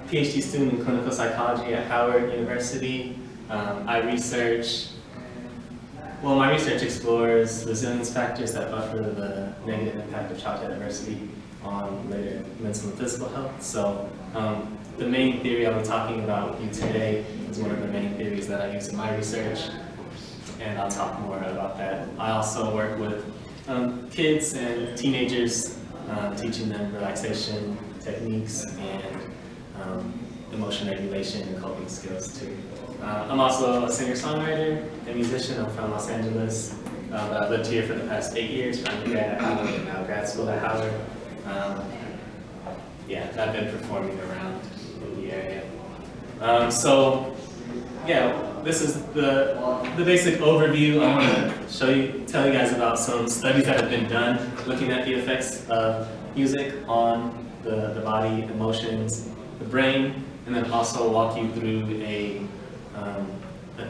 Ph.D. student in clinical psychology at Howard University. My research explores resilience factors that buffer the negative impact of childhood adversity on later mental and physical health. So the main theory I'll be talking about with you today is one of the main theories that I use in my research, and I'll talk more about that. I also work with kids and teenagers, teaching them relaxation techniques and emotion regulation and coping skills too. I'm also a singer-songwriter and musician. I'm from Los Angeles, but I've lived here for the past 8 years, from undergrad at Howard and now grad school at Howard. Yeah, I've been performing around in the area. This is the basic overview. I want to tell you guys about some studies that have been done looking at the effects of music on the body, emotions, the brain, and then also walk you through a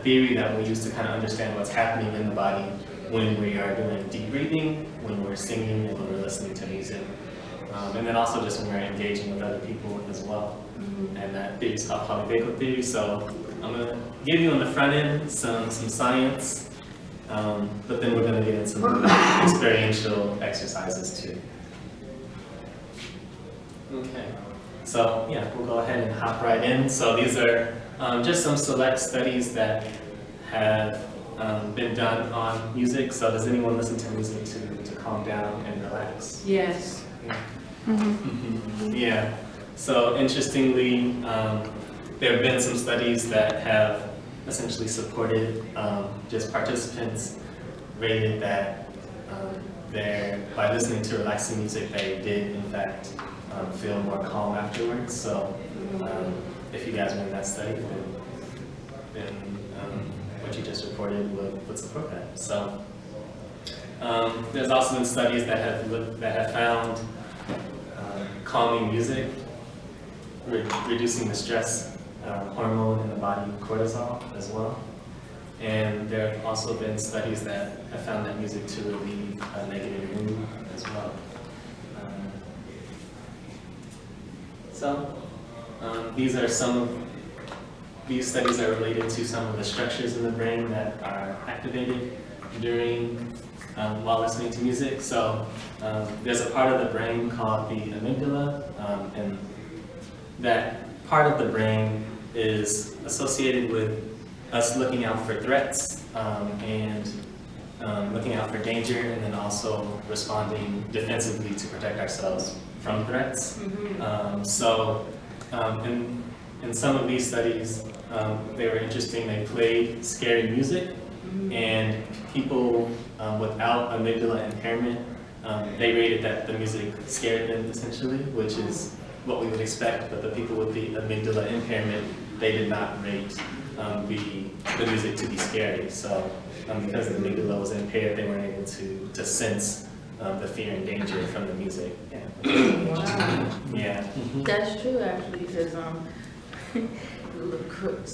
theory that we use to kind of understand what's happening in the body when we are doing deep breathing, when we're singing, and when we're listening to music. And then also just when we're engaging with other people as well. And that theory is called Polyvagal theory. So I'm going to give you on the front end some science, but then we're going to get into some experiential exercises too. Okay, so yeah, we'll go ahead and hop right in. So these are just some select studies that have been done on music. So does anyone listen to music to calm down and relax? Yes. Yeah. Yeah. So interestingly, there have been some studies that have essentially supported just participants rated that by listening to relaxing music, they did in fact feel more calm afterwards. So if you guys were in that study, then what you just reported would support that. So there's also been studies that have found calming music, reducing the stress hormone in the body, cortisol, as well. And there have also been studies that have found that music to relieve a negative mood as well. These studies are related to some of the structures in the brain that are activated during while listening to music. So there's a part of the brain called the amygdala, and that part of the brain is associated with us looking out for threats and looking out for danger, and then also responding defensively to protect ourselves from threats. In some of these studies, they were interesting. They played scary music, and people without amygdala impairment, they rated that the music scared them essentially, which is what we would expect. But the people with the amygdala impairment, they did not rate the music to be scary. So because the amygdala was impaired, they weren't able to sense the fear and danger from the music. Yeah. Wow. Yeah. That's true actually, because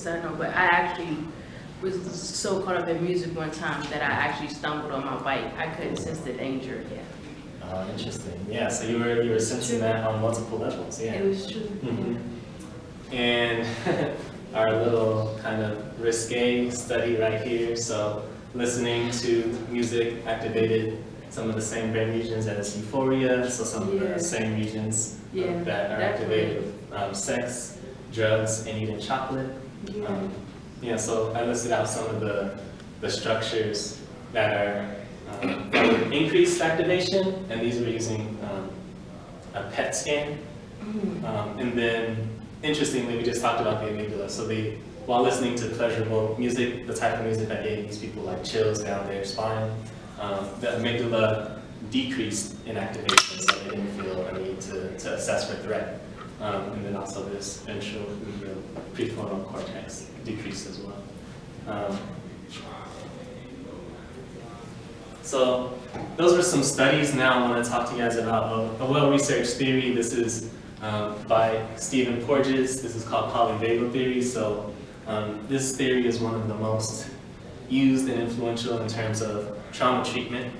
I know, but I actually was so caught up in music one time that I actually stumbled on my bike. I couldn't sense the danger yet. Oh, interesting. Yeah, so you were sensing that on multiple levels. Yeah. It was true. And our little kind of risque study right here. So listening to music activated some of the same brain regions as euphoria. So some of the same regions that are activated with sex, drugs, and even chocolate. So I listed out some of the structures that are increased activation, and these were using a PET scan. And then, interestingly, we just talked about the amygdala. So while listening to pleasurable music, the type of music that gave these people like chills down their spine, the amygdala decreased in activation, so they didn't feel a need to assess for threat. And then also this ventral prefrontal cortex decreased as well. So those were some studies. Now I want to talk to you guys about a well-researched theory. This is by Stephen Porges. This is called Polyvagal theory. So this theory is one of the most used and influential in terms of trauma treatment.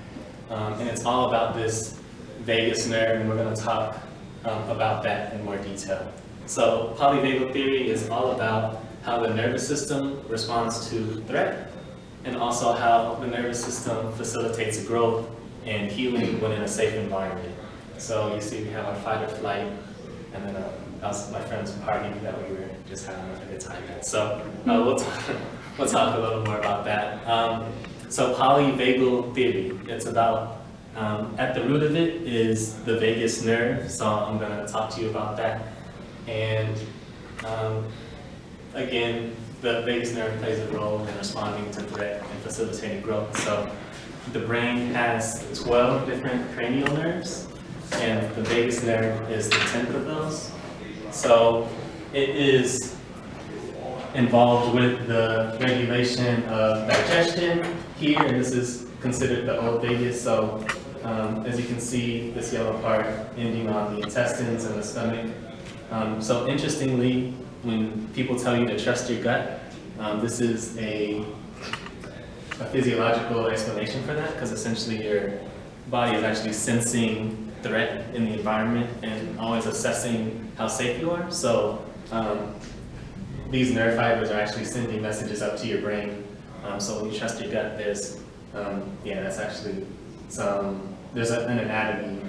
And it's all about this vagus nerve, and we're going to talk about that in more detail. So polyvagal theory is all about how the nervous system responds to threat, and also how the nervous system facilitates growth and healing when in a safe environment. So you see we have our fight or flight, and then that was my friend's party that we were just having a good time at. So we'll talk a little more about that. So polyvagal theory, it's about, at the root of it is the vagus nerve, so I'm going to talk to you about that. And again, the vagus nerve plays a role in responding to threat and facilitating growth. So the brain has 12 different cranial nerves, and the vagus nerve is the 10th of those. So it is involved with the regulation of digestion here, and this is considered the old vagus. So as you can see, this yellow part ending on the intestines and the stomach. So interestingly, when people tell you to trust your gut, this is a physiological explanation for that, because essentially your body is actually sensing threat in the environment and always assessing how safe you are. So these nerve fibers are actually sending messages up to your brain. So when you trust your gut, there's, that's actually there's an anatomy,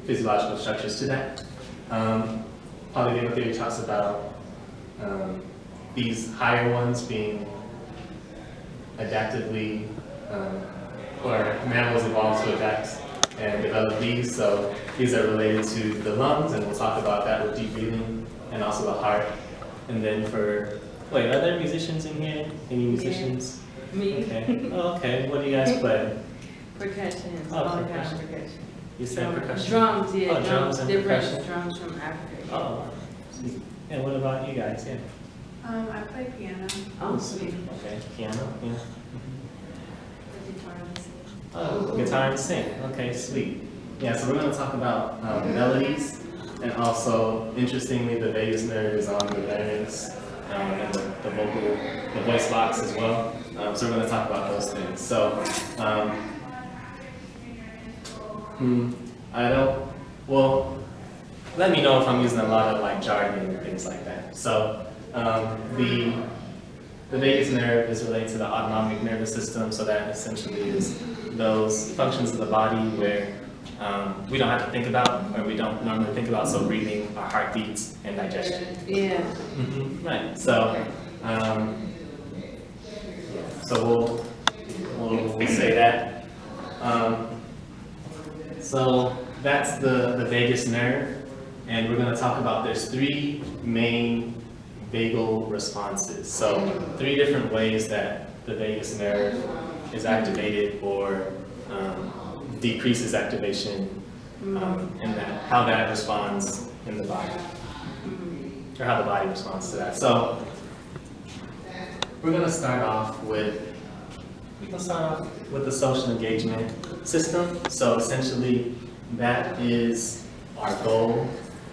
physiological structures to that. Polyvagal theory talks about these higher ones being adaptively, or mammals evolved to adapt and develop these. So these are related to the lungs, and we'll talk about that with deep breathing, and also the heart. And then are there musicians in here? Any musicians? Yeah, me. Okay. Oh, okay. What do you guys play? Percussion. Oh, All percussion. kind of percussion. You said percussion? Drums, yeah. Oh, drums and different percussion. drums from Africa. Oh, sweet. And what about you guys? Yeah. I play piano. Oh, sweet. Okay. Piano. Yeah. Guitar and sing. Oh, guitar and sing. Okay, sweet. Yeah. So we're going to talk about melodies, and also, interestingly, the vagus nerve is on the larynx and the voice box as well. So we're going to talk about those things. So. Let me know if I'm using a lot of jargon and things like that. So the vagus nerve is related to the autonomic nervous system, so that essentially is those functions of the body where we don't have to think about, or we don't normally think about, so breathing, our heartbeats, and digestion. Yeah. Right, so we'll say that. So that's the vagus nerve, and we're going to talk about there's 3 main vagal responses. So 3 different ways that the vagus nerve is activated or decreases activation, and how that responds in the body, or how the body responds to that. So we're going to start off with the social engagement system. So essentially, that is our goal.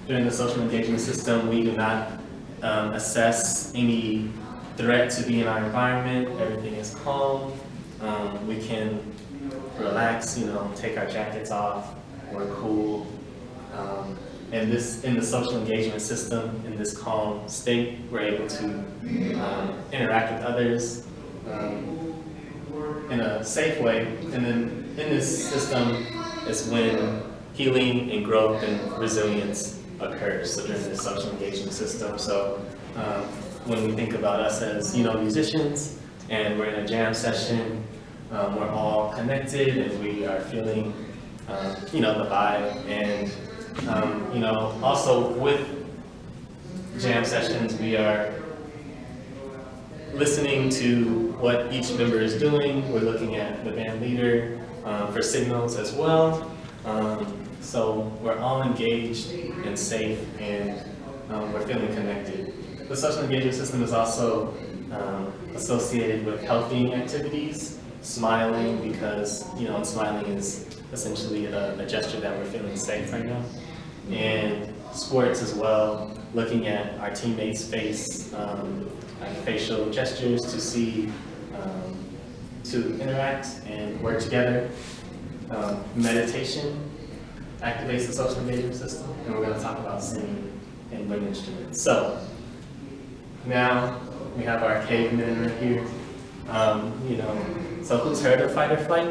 During the social engagement system, we do not assess any threat to be in our environment. Everything is calm. We can relax, take our jackets off. We're cool. And in the social engagement system, in this calm state, we're able to interact with others in a safe way. And then in this system is when healing and growth and resilience occurs. So during this social engagement system. So when we think about us as musicians, and we're in a jam session, we're all connected and we are feeling the vibe. And also with jam sessions, we are listening to what each member is doing. We're looking at the band leader for signals as well. So we're all engaged and safe, and we're feeling connected. The social engagement system is also associated with healthy activities, smiling, because and smiling is essentially a gesture that we're feeling safe right now. And sports as well, looking at our teammates' face, facial gestures to see, to interact and work together. Meditation activates the social engagement system, and we're going to talk about singing and wind instruments. So now we have our cavemen right here. You know, so who's heard of fight or flight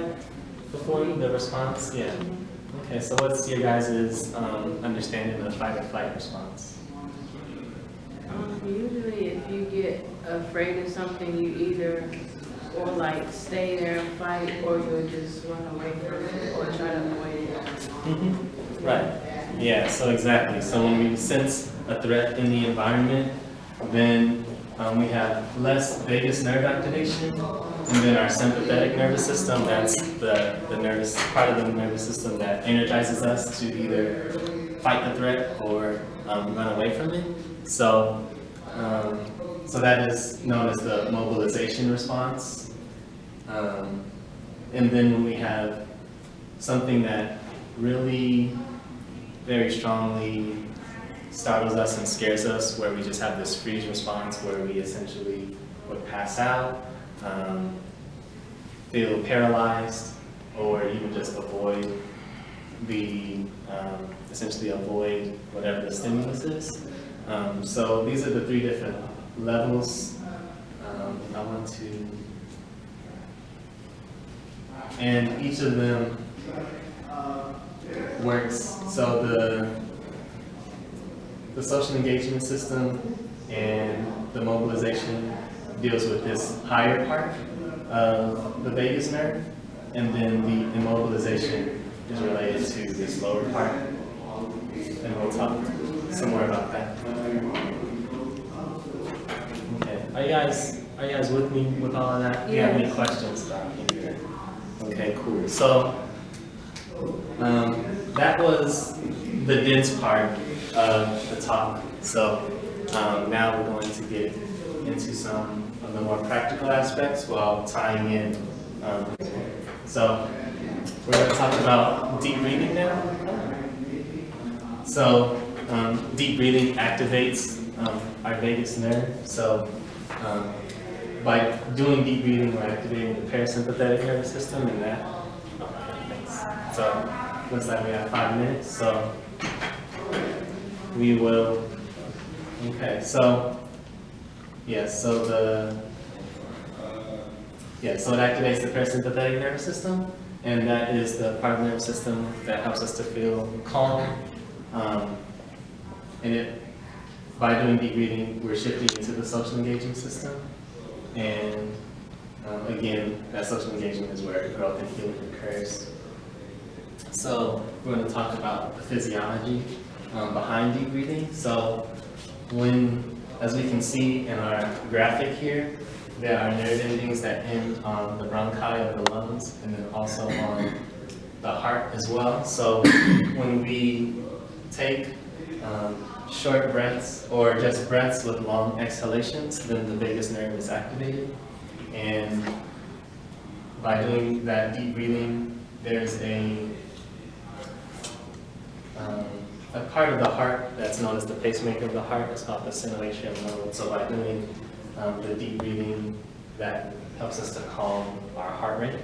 before? The response? Yeah. Okay, so what's your guys' understanding of fight or flight response? Usually if you get afraid of something, you either or like stay there and fight, or you'll just run away from it or try to avoid it. Right. Yeah, so exactly. So when we sense a threat in the environment, then we have less vagus nerve activation, and then our sympathetic nervous system, that's the nervous part of the nervous system that energizes us to either fight the threat or run away from it. So, so that is known as the mobilization response. And then when we have something that really very strongly startles us and scares us, where we just have this freeze response where we essentially would pass out, feel paralyzed, or even just avoid essentially avoid whatever the stimulus is. So these are the three different levels. I want to, and each of them works. So the social engagement system and the mobilization deals with this higher part of the vagus nerve, and then the immobilization is related to this lower part, and we'll talk some more about that. Okay, are you guys with me with all of that? Do you have any questions about it? Okay, cool. So that was the dense part of the talk. So now we're going to get into some of the more practical aspects while tying in. So we're going to talk about deep breathing now. So deep breathing activates our vagus nerve. So by doing deep breathing, we're activating the parasympathetic nervous system, and that. Okay, thanks. So looks like we have 5 minutes. So we will. Okay. So yes. So so it activates the parasympathetic nervous system, and that is the part of the nervous system that helps us to feel calm. And by doing deep breathing, we're shifting into the social engagement system. And again, that social engagement is where growth and healing occurs. So we're going to talk about the physiology behind deep breathing. So as we can see in our graphic here, there are nerve endings that end on the bronchi of the lungs, and then also on the heart as well. So when we take short breaths or just breaths with long exhalations, then the vagus nerve is activated. And by doing that deep breathing, there's a part of the heart that's known as the pacemaker of the heart. It's called the synovial node. So by doing the deep breathing, that helps us to calm our heart rate.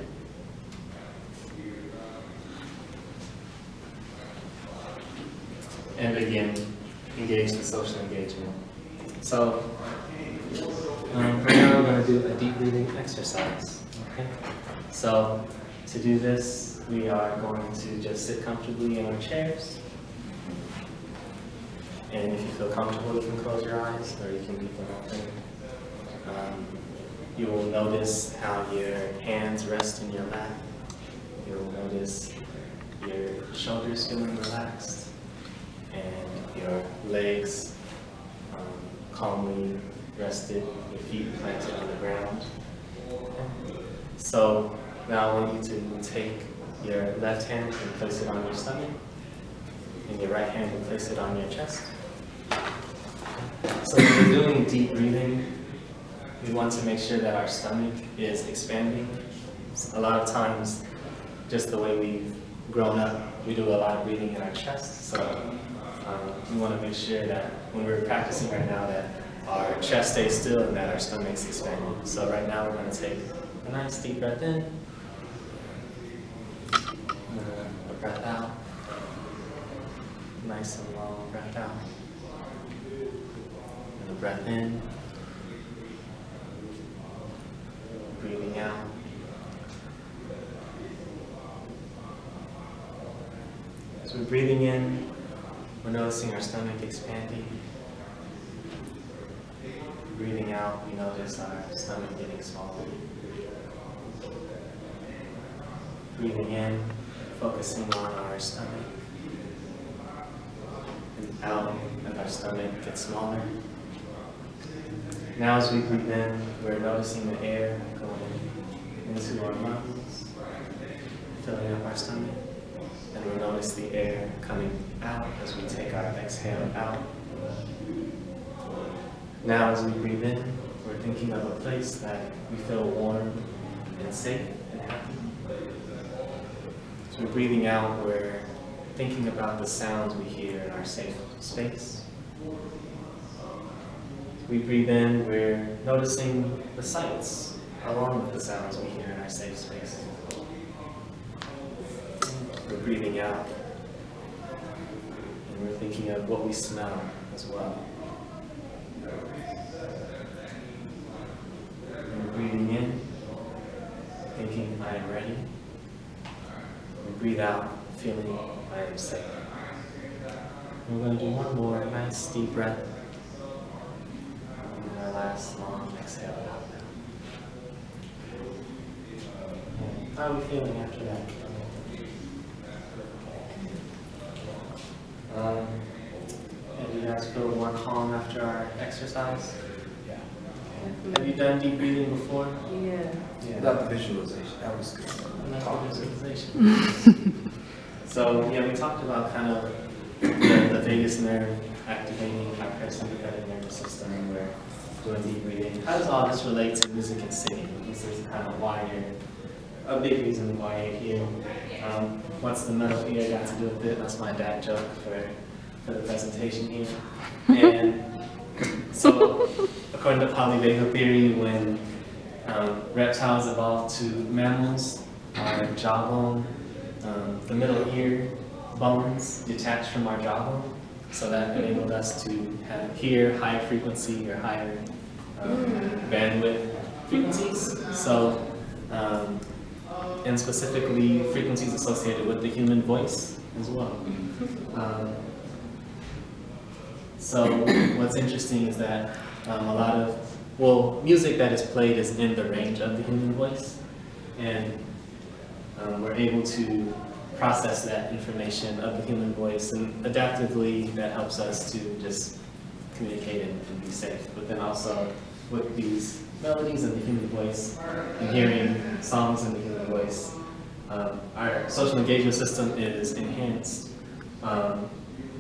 And again, engage the social engagement. So right now we're going to do a deep breathing exercise. Okay. So to do this, we are going to just sit comfortably in our chairs. And if you feel comfortable, you can close your eyes or you can keep them open. You will notice how your hands rest in your lap. You will notice your shoulders feeling relaxed and your legs calmly rested, your feet planted on the ground. So now I want you to take your left hand and place it on your stomach, and your right hand and place it on your chest. So when we're doing deep breathing, we want to make sure that our stomach is expanding. A lot of times, just the way we've grown up, we do a lot of breathing in our chest. So we want to make sure that when we're practicing right now that our chest stays still and that our stomach's expanding. So right now we're going to take a nice deep breath in, a breath out, nice and long breath out. breath in, breathing out. As we're breathing in, we're noticing our stomach expanding. Breathing out, we notice our stomach getting smaller. Breathing in, focusing on our stomach. And out, as our stomach gets smaller. Now as we breathe in, we're noticing the air going into our lungs, filling up our stomach. And we notice the air coming out as we take our exhale out. Now as we breathe in, we're thinking of a place that we feel warm and safe and happy. As we're breathing out, we're thinking about the sounds we hear in our safe space. As we breathe in, we're noticing the sights along with the sounds we hear in our safe space. We're breathing out, and we're thinking of what we smell as well. We're breathing in, thinking I am ready. We breathe out, feeling I am safe. We're going to do one more nice deep breath. And our last long exhale out now. How are we feeling after that? Have you guys feel more calm after our exercise? Yeah. Have you done deep breathing before? Yeah. Without the visualization, that was good. Visualization. So yeah, we talked about kind of the vagus nerve activating our parasympathetic nervous system when we're doing deep breathing. How does all this relate to music and singing? This is kind of why a big reason why you're here. What's the metal ear got to do with it? That's my dad joke for the presentation here. And so, according to polyvagal theory, when reptiles evolved to mammals, our jawbone, the middle ear bones detached from our jawbone, so that enabled us to hear higher frequency or higher bandwidth frequencies. So, and specifically frequencies associated with the human voice as well. So what's interesting is that a lot of, music that is played is in the range of the human voice, and we're able to process that information of the human voice, and adaptively that helps us to just communicate and be safe. But then also with these melodies in the human voice and hearing songs in the human voice, our social engagement system is enhanced.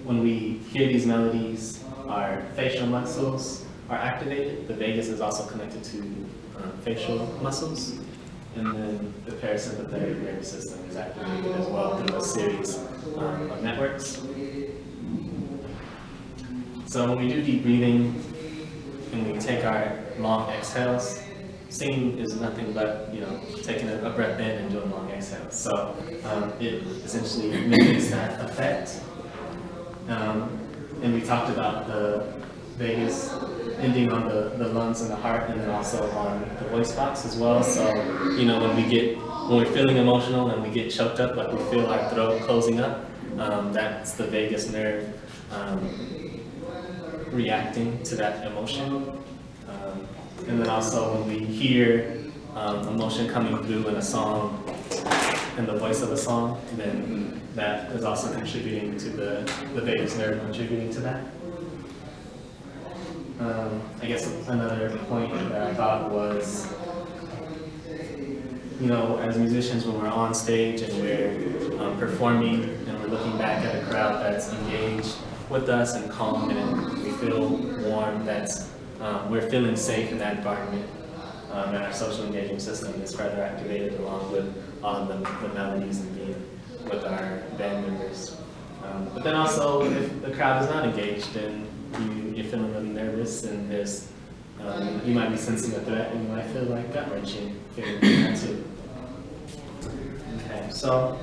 When we hear these melodies, our facial muscles are activated. The vagus is also connected to facial muscles. And then the parasympathetic nervous system is activated as well through a series of networks. So when we do deep breathing and we take our long exhales, singing is nothing but taking a breath in and doing long exhales. So it essentially mimics that effect. And we talked about the vagus ending on the lungs and the heart, and then also on the voice box as well. So when we're feeling emotional and we get choked up, like we feel our throat closing up, that's the vagus nerve reacting to that emotion. And then also when we hear emotion coming through in a song, in the voice of a song, then that is also contributing to the vagus nerve contributing to that. I guess another point that I thought was, as musicians, when we're on stage and we're performing and we're looking back at a crowd that's engaged with us and calm and we feel warm, we're feeling safe in that environment, and our social engagement system is further activated along with all of the melodies and being with our band members. But then also, if the crowd is not engaged and you're feeling really nervous and you might be sensing a threat and you might feel like gut wrenching feeling that too. Okay, so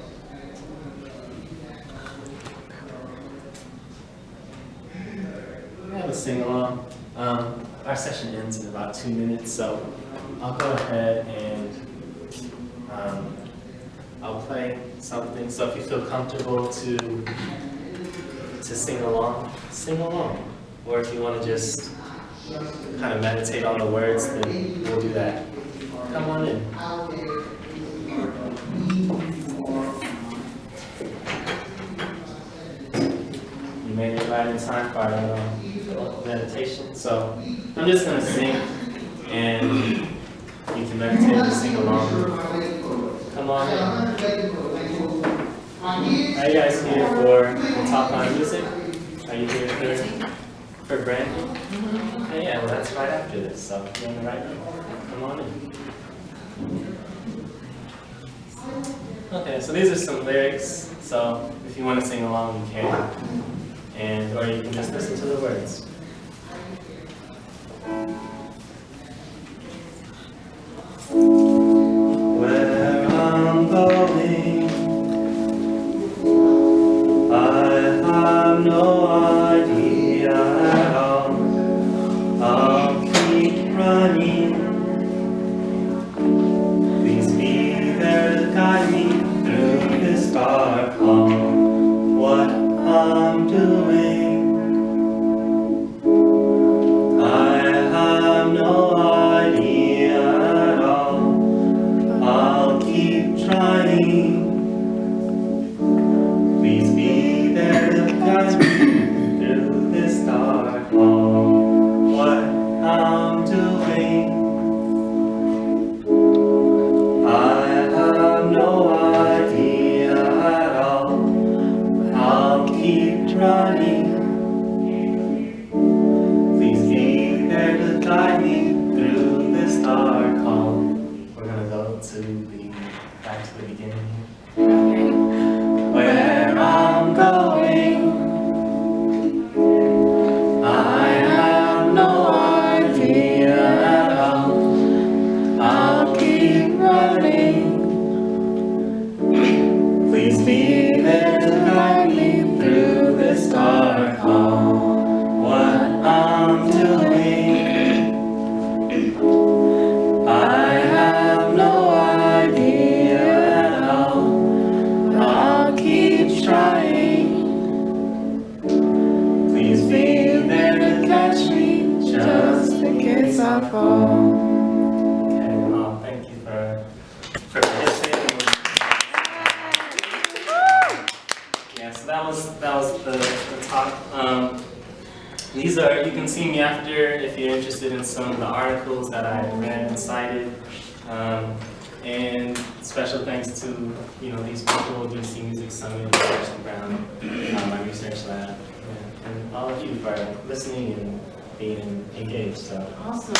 we have a sing along. Our session ends in about 2 minutes, so I'll go ahead and I'll play something. So if you feel comfortable to sing along, sing along. Or if you want to just kind of meditate on the words, then we'll do that. Come on in. You made it right in time for our meditation. So I'm just going to sing, and you can meditate and sing along. Come on in. Are you guys here for the talk on music? Are you here for branding? Oh, yeah, well that's right after this, so you're on the right note. Come on in. Okay, so these are some lyrics, so if you want to sing along, you can. Or you can just listen to the words. Where I'm going, I have no idea at all. I'll keep running. Please be there to guide me through this dark hall. What I'm doing, I have no idea at all. I'll keep trying. Please be there to guide me through this dark hall. What I'm doing, I have no idea at all. I'll keep trying. Please be there to guide me through this dark hall. We're gonna go back to the beginning here. Okay. Where I'm going, I have no idea at all. I'll keep running. Please be there to guide me through this dark hall. What I'm doing, I have no idea at all. I'll keep trying. Please be there to catch me just in case I fall. Okay, well, thank you for participating. Yeah, so that was the talk. These are, you can see me after if you're interested in some of the articles that I read and cited. And special thanks to these people, DC Music Summit, Jackson Brown, my research lab, and all of you for listening and being engaged. So Awesome.